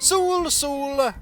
Sul,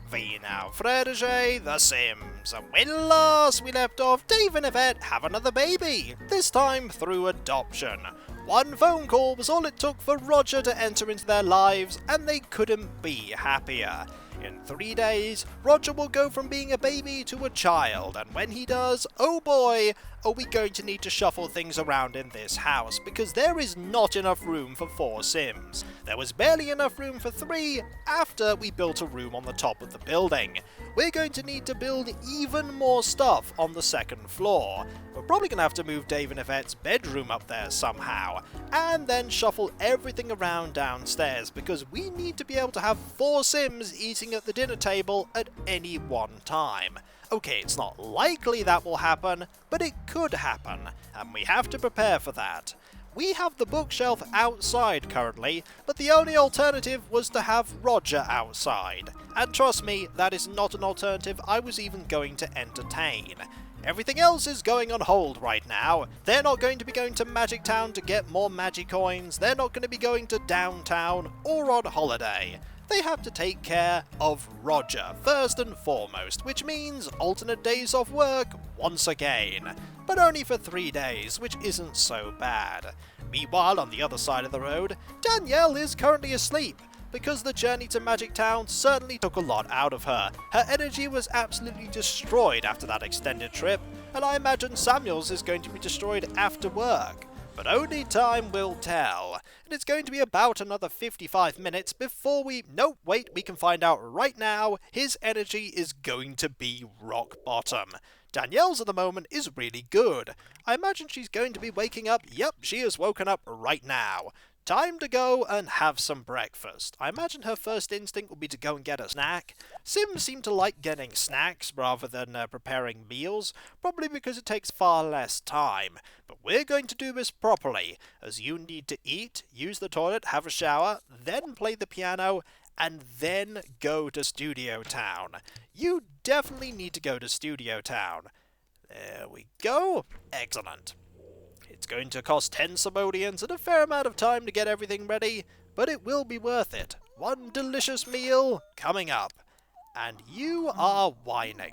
vi now frederge, The Sims. When last we left off, Dave and Yvette have another baby, this time through adoption. One phone call was all it took for Roger to enter into their lives, and they couldn't be happier. In 3 days, Roger will go from being a baby to a child, and when he does, oh boy, are we going to need to shuffle things around in this house, because there is not enough room for 4 Sims. There was barely enough room for 3 after we built a room on the top of the building. We're going to need to build even more stuff on the 2nd floor. We're probably going to have to move Dave and Yvette's bedroom up there somehow, and then shuffle everything around downstairs, because we need to be able to have 4 Sims eating at the dinner table at any one time. Okay, it's not likely that will happen, but it could happen, and we have to prepare for that. We have the bookshelf outside currently, but the only alternative was to have Roger outside. And trust me, that is not an alternative I was even going to entertain. Everything else is going on hold right now. They're not going to be going to Magic Town to get more magic coins, they're not going to be going to downtown or on holiday. They have to take care of Roger first and foremost, which means alternate days off work once again. But only for 3 days, which isn't so bad. Meanwhile, on the other side of the road, Danielle is currently asleep, because the journey to Magic Town certainly took a lot out of her. Her energy was absolutely destroyed after that extended trip, and I imagine Samuel's is going to be destroyed after work. But only time will tell, and it's going to be about another 55 minutes before we can find out right now. His energy is going to be rock bottom. Danielle's at the moment is really good. I imagine she's going to be waking up. Yep, she is woken up right now. Time to go and have some breakfast. I imagine her first instinct will be to go and get a snack. Sims seem to like getting snacks rather than preparing meals, probably because it takes far less time. But we're going to do this properly, as you need to eat, use the toilet, have a shower, then play the piano, and then go to Studio Town. You definitely need to go to Studio Town. There we go. Excellent. It's going to cost 10 simoleons and a fair amount of time to get everything ready, but it will be worth it. One delicious meal coming up. And you are whining.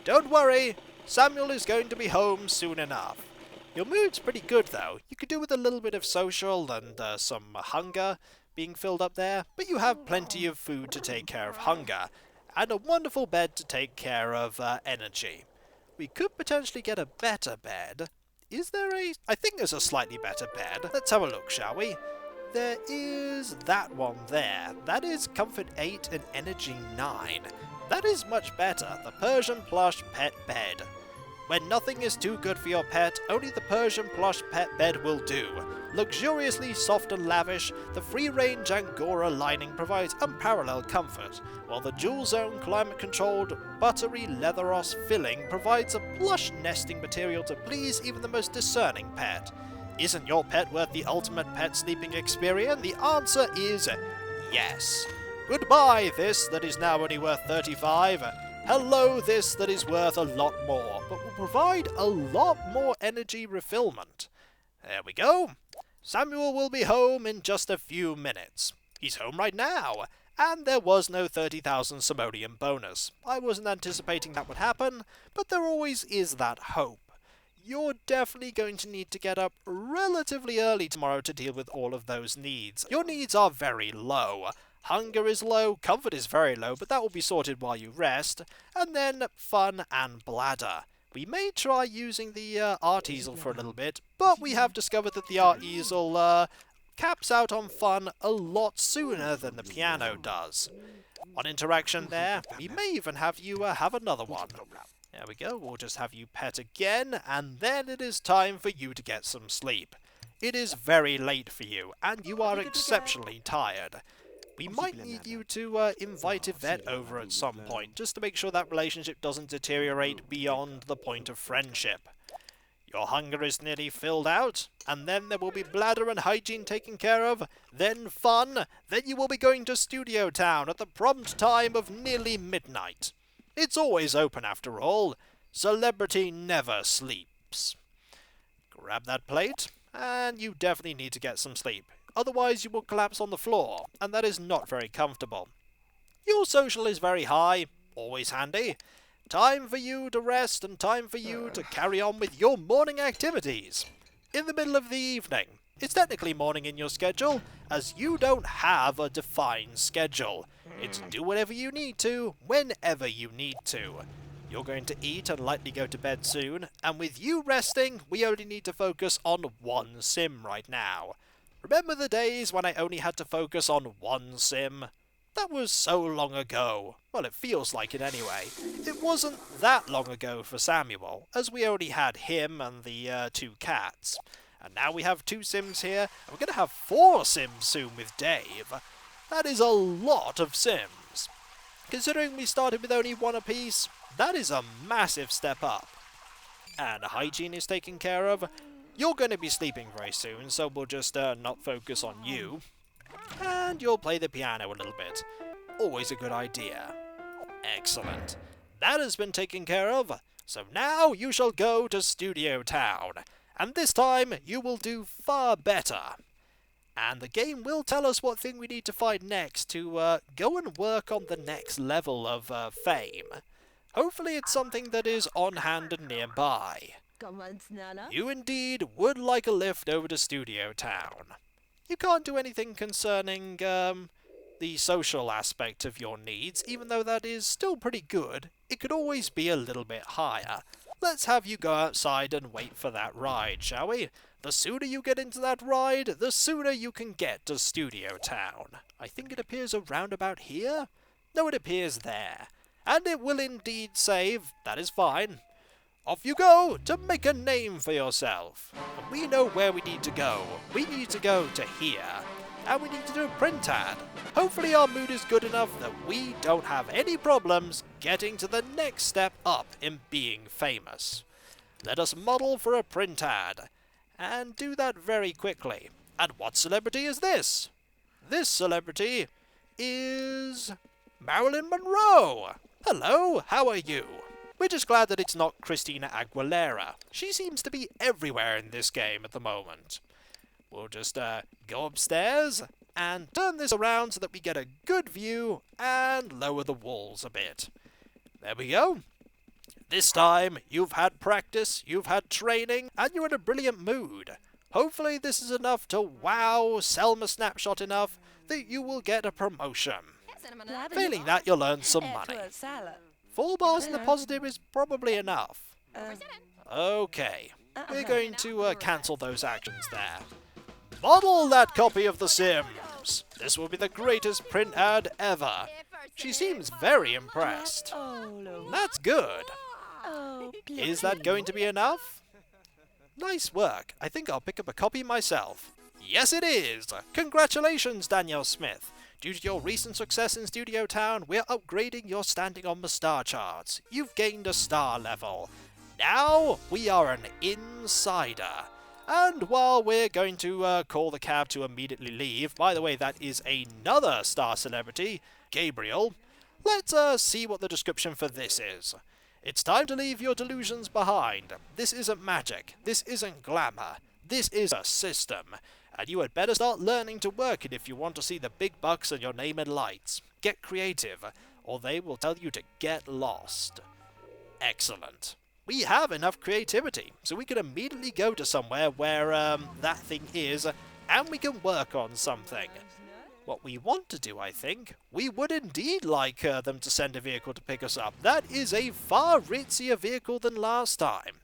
Don't worry, Samuel is going to be home soon enough. Your mood's pretty good though. You could do with a little bit of social and some hunger being filled up there, but you have plenty of food to take care of hunger, and a wonderful bed to take care of energy. We could potentially get a better bed. Is there a... I think there's a slightly better bed. Let's have a look, shall we? There is that one there. That is Comfort 8 and Energy 9. That is much better. The Persian Plush Pet Bed. When nothing is too good for your pet, only the Persian Plush Pet Bed will do. Luxuriously soft and lavish, the free-range Angora lining provides unparalleled comfort, while the dual-zone climate-controlled buttery leatheros filling provides a plush nesting material to please even the most discerning pet. Isn't your pet worth the ultimate pet sleeping experience? The answer is yes. Goodbye, this that is now only worth 35. Hello, this that is worth a lot more, but will provide a lot more energy refillment. There we go. Samuel will be home in just a few minutes. He's home right now, and there was no 30,000 simoleon bonus. I wasn't anticipating that would happen, but there always is that hope. You're definitely going to need to get up relatively early tomorrow to deal with all of those needs. Your needs are very low. Hunger is low, comfort is very low, but that will be sorted while you rest, and then fun and bladder. We may try using the art easel for a little bit, but we have discovered that the art easel caps out on fun a lot sooner than the piano does. One interaction there. We may even have you have another one. There we go, we'll just have you pet again, and then it is time for you to get some sleep. It is very late for you, and you are exceptionally tired. We might need you to invite Yvette over at some point, just to make sure that relationship doesn't deteriorate beyond the point of friendship. Your hunger is nearly filled out, and then there will be bladder and hygiene taken care of, then fun, then you will be going to Studio Town at the prompt time of nearly midnight. It's always open after all. Celebrity never sleeps. Grab that plate, and you definitely need to get some sleep. Otherwise you will collapse on the floor, and that is not very comfortable. Your social is very high, always handy. Time for you to rest and time for you to carry on with your morning activities. In the middle of the evening. It's technically morning in your schedule, as you don't have a defined schedule. It's do whatever you need to, whenever you need to. You're going to eat and likely go to bed soon, and with you resting, we only need to focus on one sim right now. Remember the days when I only had to focus on one sim? That was so long ago. Well, it feels like it anyway. It wasn't that long ago for Samuel, as we only had him and the 2 cats. And now we have 2 sims here, and we're going to have 4 sims soon with Dave. That is a lot of sims. Considering we started with only 1 apiece, that is a massive step up. And hygiene is taken care of. You're going to be sleeping very soon, so we'll just not focus on you. And you'll play the piano a little bit. Always a good idea. Excellent. That has been taken care of, so now you shall go to Studio Town. And this time you will do far better. And the game will tell us what thing we need to find next to go and work on the next level of fame. Hopefully it's something that is on hand and nearby. You indeed would like a lift over to Studio Town. You can't do anything concerning the social aspect of your needs, even though that is still pretty good. It could always be a little bit higher. Let's have you go outside and wait for that ride, shall we? The sooner you get into that ride, the sooner you can get to Studio Town. I think it appears around about here? No, it appears there. And it will indeed save. That is fine. Off you go to make a name for yourself. And we know where we need to go. We need to go to here. And we need to do a print ad. Hopefully our mood is good enough that we don't have any problems getting to the next step up in being famous. Let us model for a print ad. And do that very quickly. And what celebrity is this? This celebrity is Marilyn Monroe. Hello, how are you? We're just glad that it's not Christina Aguilera. She seems to be everywhere in this game at the moment. We'll just go upstairs and turn this around so that we get a good view and lower the walls a bit. There we go. This time, you've had practice, you've had training, and you're in a brilliant mood. Hopefully this is enough to wow Selma Snapshot enough that you will get a promotion. Failing that, you'll earn some money. 4 bars in the positive is probably enough. Okay, we're going to cancel those actions there. Model that copy of The Sims. This will be the greatest print ad ever. She seems very impressed. That's good. Is that going to be enough? Nice work. I think I'll pick up a copy myself. Yes, it is. Congratulations, Danielle Smith. Due to your recent success in Studio Town, we're upgrading your standing on the star charts. You've gained a star level. Now, we are an insider. And while we're going to call the cab to immediately leave, by the way, that is another star celebrity, Gabriel, let's see what the description for this is. It's time to leave your delusions behind. This isn't magic. This isn't glamour. This is a system. And you had better start learning to work it if you want to see the big bucks and your name in lights. Get creative, or they will tell you to get lost. Excellent. We have enough creativity, so we can immediately go to somewhere where that thing is, and we can work on something. What we want to do, I think, we would indeed like them to send a vehicle to pick us up. That is a far ritzier vehicle than last time.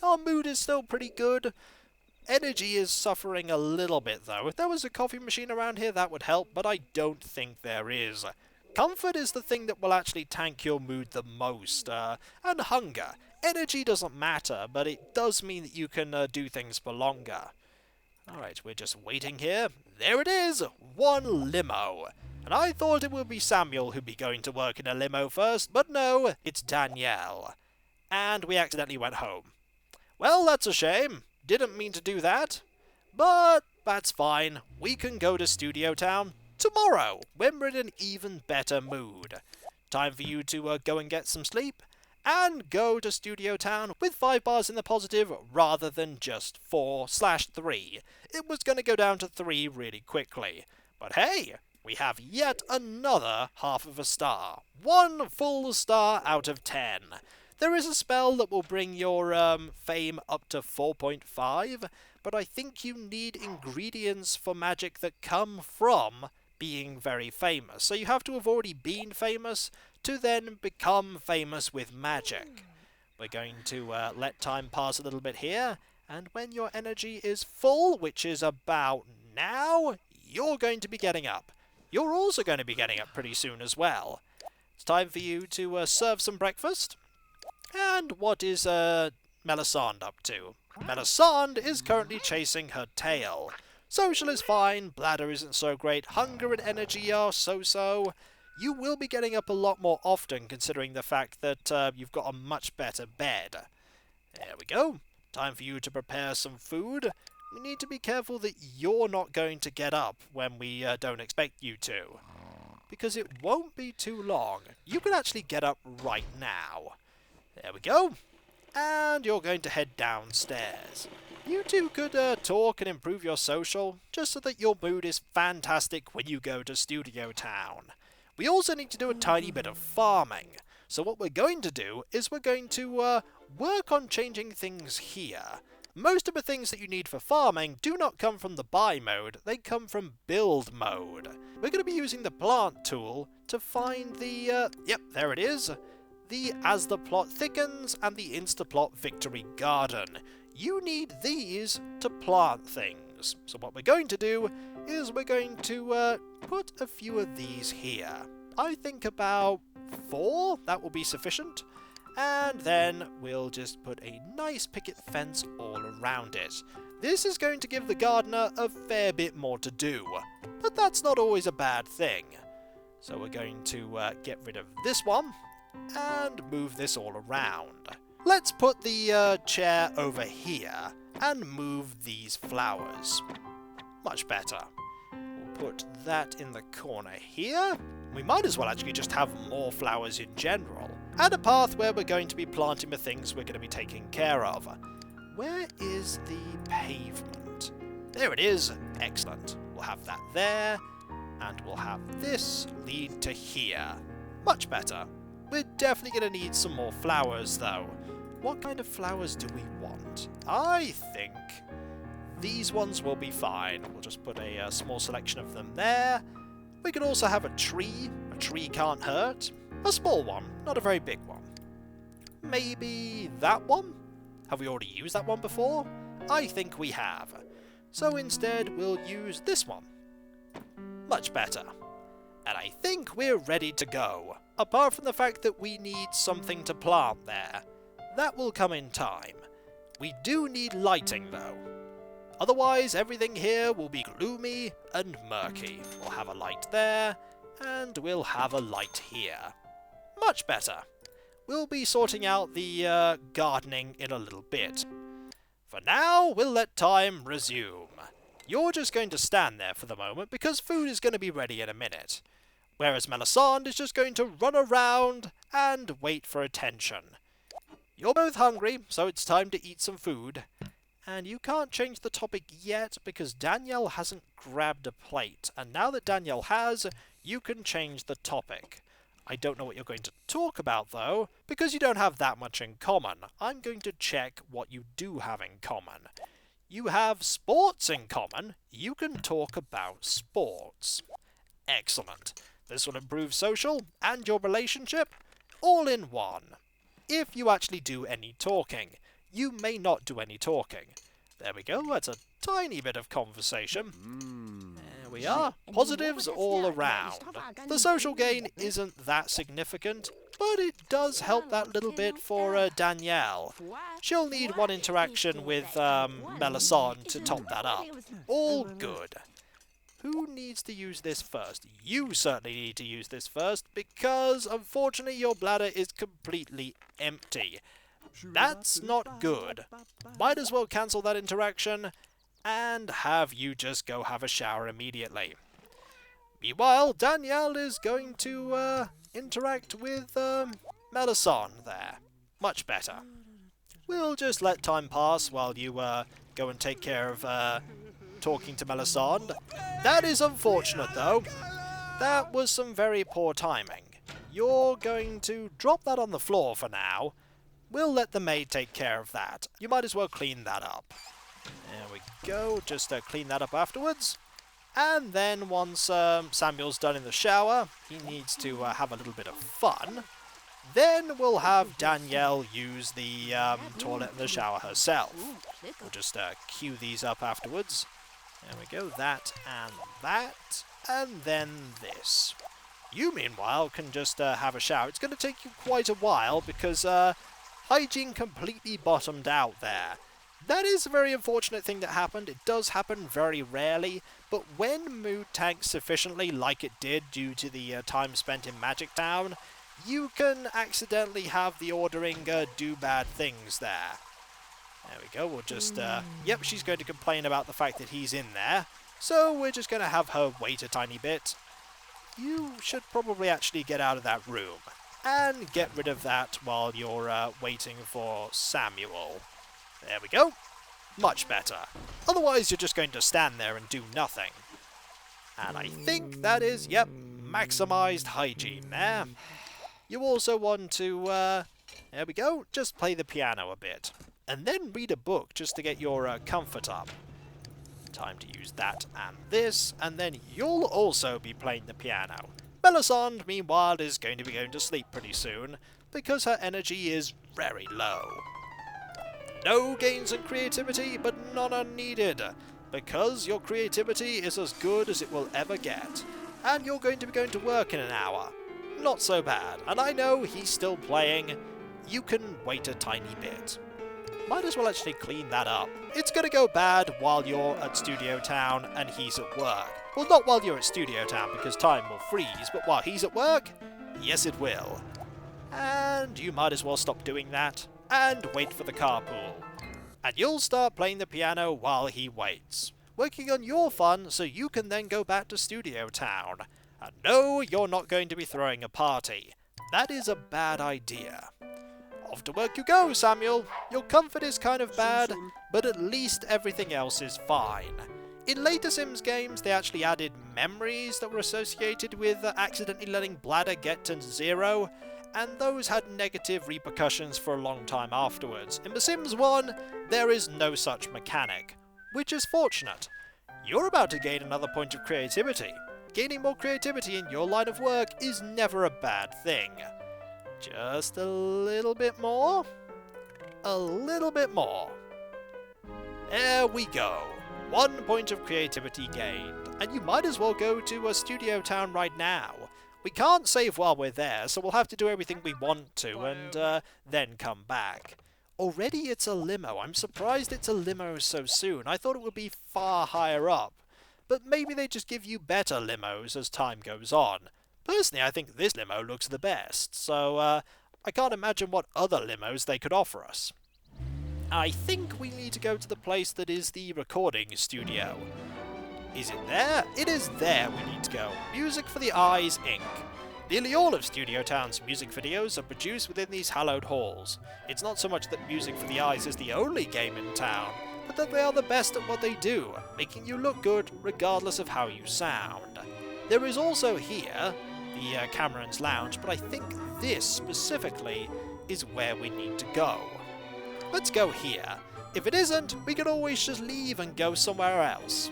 Our mood is still pretty good. Energy is suffering a little bit, though. If there was a coffee machine around here, that would help, but I don't think there is. Comfort is the thing that will actually tank your mood the most, and hunger. Energy doesn't matter, but it does mean that you can do things for longer. Alright, we're just waiting here. There it is! One limo. And I thought it would be Samuel who'd be going to work in a limo first, but no, it's Danielle. And we accidentally went home. Well, that's a shame. Didn't mean to do that. But that's fine. We can go to Studio Town tomorrow, when we're in an even better mood. Time for you to go and get some sleep, and go to Studio Town with 5 bars in the positive rather than just 4/3. It was going to go down to 3 really quickly. But hey, we have yet another half of a star. 1 full star out of 10. There is a spell that will bring your fame up to 4.5, but I think you need ingredients for magic that come from being very famous. So you have to have already been famous to then become famous with magic. We're going to let time pass a little bit here, and when your energy is full, which is about now, you're going to be getting up. You're also going to be getting up pretty soon as well. It's time for you to serve some breakfast. And what is Melisande up to? Melisande is currently chasing her tail. Social is fine, bladder isn't so great, hunger and energy are so-so. You will be getting up a lot more often considering the fact that you've got a much better bed. There we go. Time for you to prepare some food. We need to be careful that you're not going to get up when we don't expect you to. Because it won't be too long. You can actually get up right now. There we go. And you're going to head downstairs. You two could talk and improve your social, just so that your mood is fantastic when you go to Studio Town. We also need to do a tiny bit of farming. So what we're going to do is we're going to work on changing things here. Most of the things that you need for farming do not come from the buy mode, they come from build mode. We're going to be using the plant tool to find the, yep, there it is, the As the Plot Thickens and the Instaplot Victory Garden. You need these to plant things. So what we're going to do is we're going to put a few of these here. I think about 4, that will be sufficient. And then we'll just put a nice picket fence all around it. This is going to give the gardener a fair bit more to do, but that's not always a bad thing. So we're going to get rid of this one and move this all around. Let's put the chair over here and move these flowers. Much better. We'll put that in the corner here. We might as well actually just have more flowers in general. And a path where we're going to be planting the things we're going to be taking care of. Where is the pavement? There it is. Excellent. We'll have that there. And we'll have this lead to here. Much better. We're definitely going to need some more flowers, though. What kind of flowers do we want? I think these ones will be fine. We'll just put a small selection of them there. We could also have a tree. A tree can't hurt. A small one, not a very big one. Maybe that one? Have we already used that one before? I think we have. So instead, we'll use this one. Much better. And I think we're ready to go. Apart from the fact that we need something to plant there. That will come in time. We do need lighting, though. Otherwise, everything here will be gloomy and murky. We'll have a light there, and we'll have a light here. Much better. We'll be sorting out the gardening in a little bit. For now, we'll let time resume. You're just going to stand there for the moment because food is going to be ready in a minute. Whereas Melisande is just going to run around and wait for attention. You're both hungry, so it's time to eat some food. And you can't change the topic yet because Danielle hasn't grabbed a plate. And now that Danielle has, you can change the topic. I don't know what you're going to talk about, though, because you don't have that much in common. I'm going to check what you do have in common. You have sports in common. You can talk about sports. Excellent. This will improve social and your relationship all in one. If you actually do any talking. You may not do any talking. There we go, that's a tiny bit of conversation. There we are. Positives all around. The social gain isn't that significant, but it does help that little bit for Danielle. She'll need one interaction with Melisande to top that up. All good. Who needs to use this first? You certainly need to use this first, because unfortunately your bladder is completely empty. That's not good. Might as well cancel that interaction and have you just go have a shower immediately. Meanwhile, Danielle is going to interact with Melisande there. Much better. We'll just let time pass while you go and take care of talking to Melisande. That is unfortunate, though. That was some very poor timing. You're going to drop that on the floor for now. We'll let the maid take care of that. You might as well clean that up. There we go, just clean that up afterwards. And then once Samuel's done in the shower, he needs to have a little bit of fun. Then we'll have Danielle use the toilet and the shower herself. We'll just queue these up afterwards. There we go, that, and then this. You, meanwhile, can just have a shower. It's going to take you quite a while because hygiene completely bottomed out there. That is a very unfortunate thing that happened. It does happen very rarely, but when mood tanks sufficiently, like it did due to the time spent in Magic Town, you can accidentally have the ordering do bad things there. There we go, we'll just, yep, she's going to complain about the fact that he's in there, so we're just going to have her wait a tiny bit. You should probably actually get out of that room, and get rid of that while you're waiting for Samuel. There we go. Much better. Otherwise, you're just going to stand there and do nothing. And I think that is, yep, maximized hygiene there. You also want to, there we go, just play the piano a bit. And then read a book just to get your comfort up. Time to use that and this, and then you'll also be playing the piano. Melisande, meanwhile, is going to be going to sleep pretty soon, because her energy is very low. No gains in creativity, but none are needed, because your creativity is as good as it will ever get. And you're going to be going to work in an hour. Not so bad, and I know he's still playing. You can wait a tiny bit. Might as well actually clean that up. It's going to go bad while you're at Studio Town and he's at work. Well, not while you're at Studio Town, because time will freeze, but while he's at work, yes it will. And you might as well stop doing that, and wait for the carpool. And you'll start playing the piano while he waits. Working on your fun so you can then go back to Studio Town. And no, you're not going to be throwing a party. That is a bad idea. Off to work you go, Samuel. Your comfort is kind of bad, but at least everything else is fine. In later Sims games, they actually added memories that were associated with accidentally letting bladder get to 0, and those had negative repercussions for a long time afterwards. In The Sims 1, there is no such mechanic, which is fortunate. You're about to gain another point of creativity. Gaining more creativity in your line of work is never a bad thing. Just a little bit more. A little bit more. There we go. 1 point of creativity gained. And you might as well go to a Studio Town right now. We can't save while we're there, so we'll have to do everything we want to and then come back. Already it's a limo. I'm surprised it's a limo so soon. I thought it would be far higher up. But maybe they just give you better limos as time goes on. Personally, I think this limo looks the best, so I can't imagine what other limos they could offer us. I think we need to go to the place that is the recording studio. Is it there? It is there we need to go. Music for the Eyes, Inc. Nearly all of Studio Town's music videos are produced within these hallowed halls. It's not so much that Music for the Eyes is the only game in town, but that they are the best at what they do, making you look good regardless of how you sound. There is also here the Cameron's Lounge, but I think this specifically is where we need to go. Let's go here. If it isn't, we can always just leave and go somewhere else.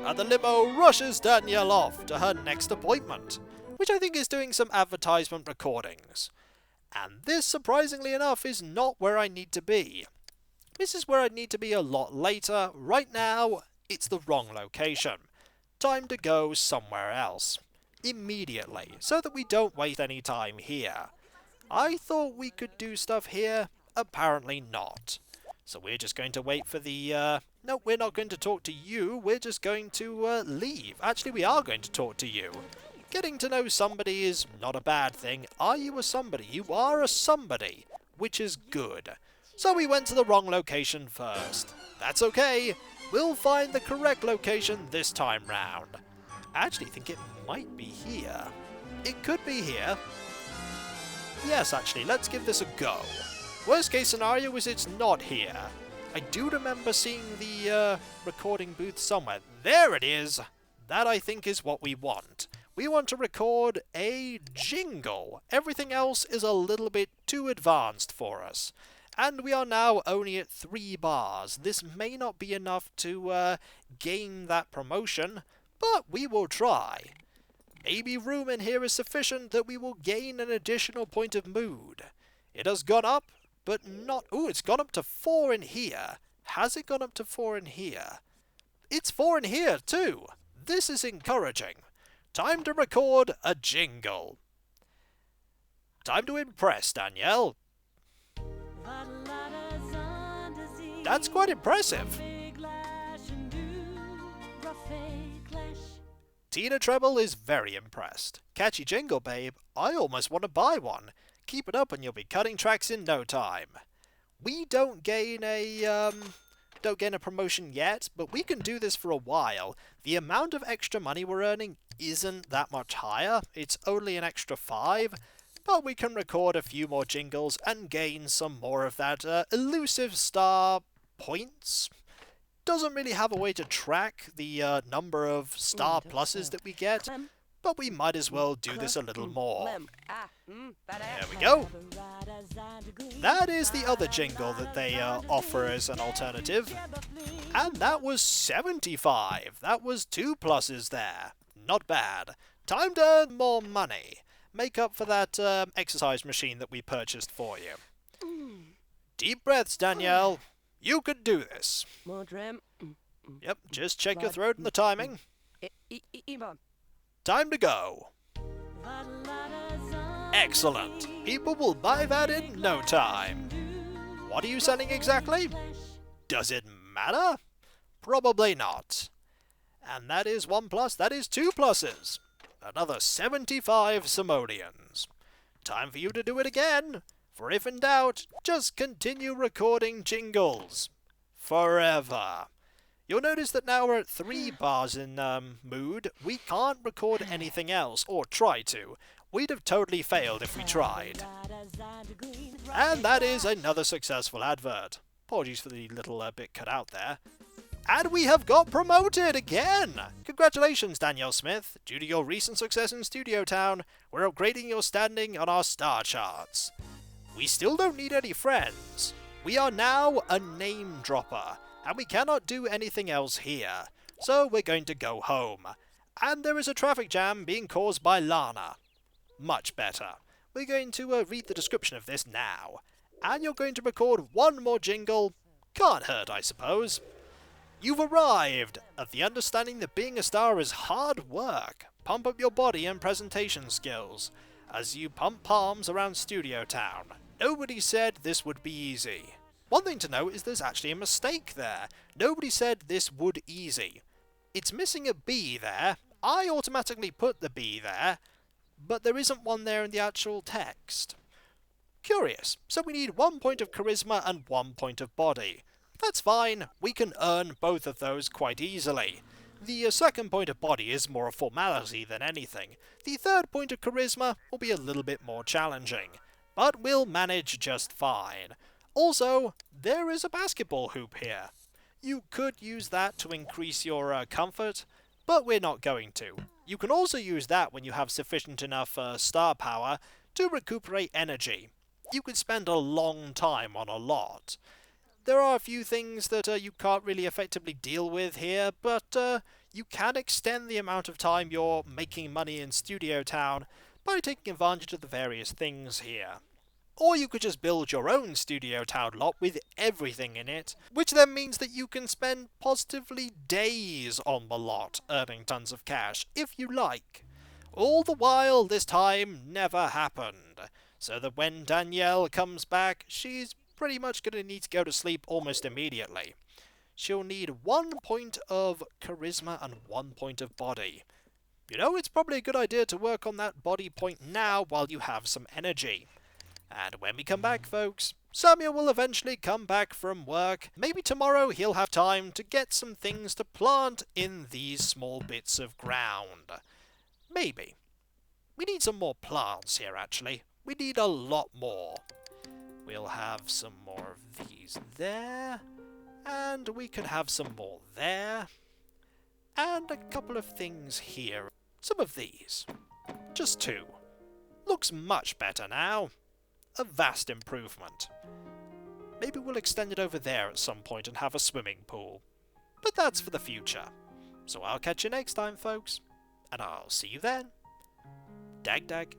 And the limo rushes Danielle off to her next appointment, which I think is doing some advertisement recordings. And this, surprisingly enough, is not where I need to be. This is where I need to be a lot later. Right now, it's the wrong location. Time to go somewhere else. Immediately, so that we don't waste any time here. I thought we could do stuff here. Apparently not. So we're just going to wait for the, no, we're not going to talk to you. We're just going to leave. Actually, we are going to talk to you. Getting to know somebody is not a bad thing. Are you a somebody? You are a somebody, which is good. So we went to the wrong location first. That's okay. We'll find the correct location this time round. I actually think it might be here. It could be here. Yes, actually, let's give this a go. Worst case scenario is it's not here. I do remember seeing the recording booth somewhere. There it is! that I think is what we want. We want to record a jingle. Everything else is a little bit too advanced for us. And we are now only at 3 bars. This may not be enough to gain that promotion, but we will try. Maybe room in here is sufficient that we will gain an additional point of mood. It has gone up, but not... Ooh, it's gone up to 4 in here. Has it gone up to 4 in here? It's 4 in here too. This is encouraging. Time to record a jingle. Time to impress, Danielle. That's quite impressive. Tina Treble is very impressed. Catchy jingle, babe. I almost want to buy one. Keep it up and you'll be cutting tracks in no time. We don't gain a promotion yet, but we can do this for a while. The amount of extra money we're earning isn't that much higher. It's only an extra 5, but we can record a few more jingles and gain some more of that elusive star points. Doesn't really have a way to track the number of star pluses that we get, but we might as well do this a little more. There we go. That is the other jingle that they offer as an alternative. And that was 75. That was 2 pluses there. Not bad. Time to earn more money. Make up for that exercise machine that we purchased for you. Deep breaths, Danielle. You can do this. Yep, just check your throat and the timing. Time to go. Excellent. People will buy that in no time. What are you selling exactly? Does it matter? Probably not. And that is 1 plus, that is 2 pluses. Another 75 simoleons. Time for you to do it again. For if in doubt, just continue recording jingles. Forever. You'll notice that now we're at 3 bars in mood. We can't record anything else, or try to. We'd have totally failed if we tried. And that is another successful advert. Apologies for the little bit cut out there. And we have got promoted again! Congratulations, Danielle Smith. Due to your recent success in Studio Town, we're upgrading your standing on our star charts. We still don't need any friends. We are now a name dropper, and we cannot do anything else here. So we're going to go home. And there is a traffic jam being caused by Lana. Much better. We're going to read the description of this now. And you're going to record 1 more jingle. Can't hurt, I suppose. You've arrived at the understanding that being a star is hard work. Pump up your body and presentation skills as you pump palms around Studio Town. Nobody said this would be easy. One thing to note is there's actually a mistake there. Nobody said this would easy. It's missing a B there. I automatically put the B there, but there isn't one there in the actual text. Curious. So we need 1 point of charisma and 1 point of body. That's fine. We can earn both of those quite easily. The second point of body is more a formality than anything. The third point of charisma will be a little bit more challenging, but we'll manage just fine. Also, there is a basketball hoop here. You could use that to increase your comfort, but we're not going to. You can also use that when you have sufficient enough star power to recuperate energy. You could spend a long time on a lot. There are a few things that you can't really effectively deal with here, but you can extend the amount of time you're making money in Studio Town by taking advantage of the various things here. Or you could just build your own Studio Town lot with everything in it, which then means that you can spend positively days on the lot, earning tons of cash, if you like. All the while, this time never happened, so that when Danielle comes back, she's pretty much going to need to go to sleep almost immediately. She'll need 1 point of charisma and 1 point of body. You know, it's probably a good idea to work on that body point now while you have some energy. And when we come back, folks, Samuel will eventually come back from work. Maybe tomorrow he'll have time to get some things to plant in these small bits of ground. Maybe. We need some more plants here, actually. We need a lot more. We'll have some more of these there, and we can have some more there, And a couple of things here. Some of these. Just 2. Looks much better now. A vast improvement. Maybe we'll extend it over there at some point and have a swimming pool. But that's for the future. So I'll catch you next time, folks. And I'll see you then. Dag dag.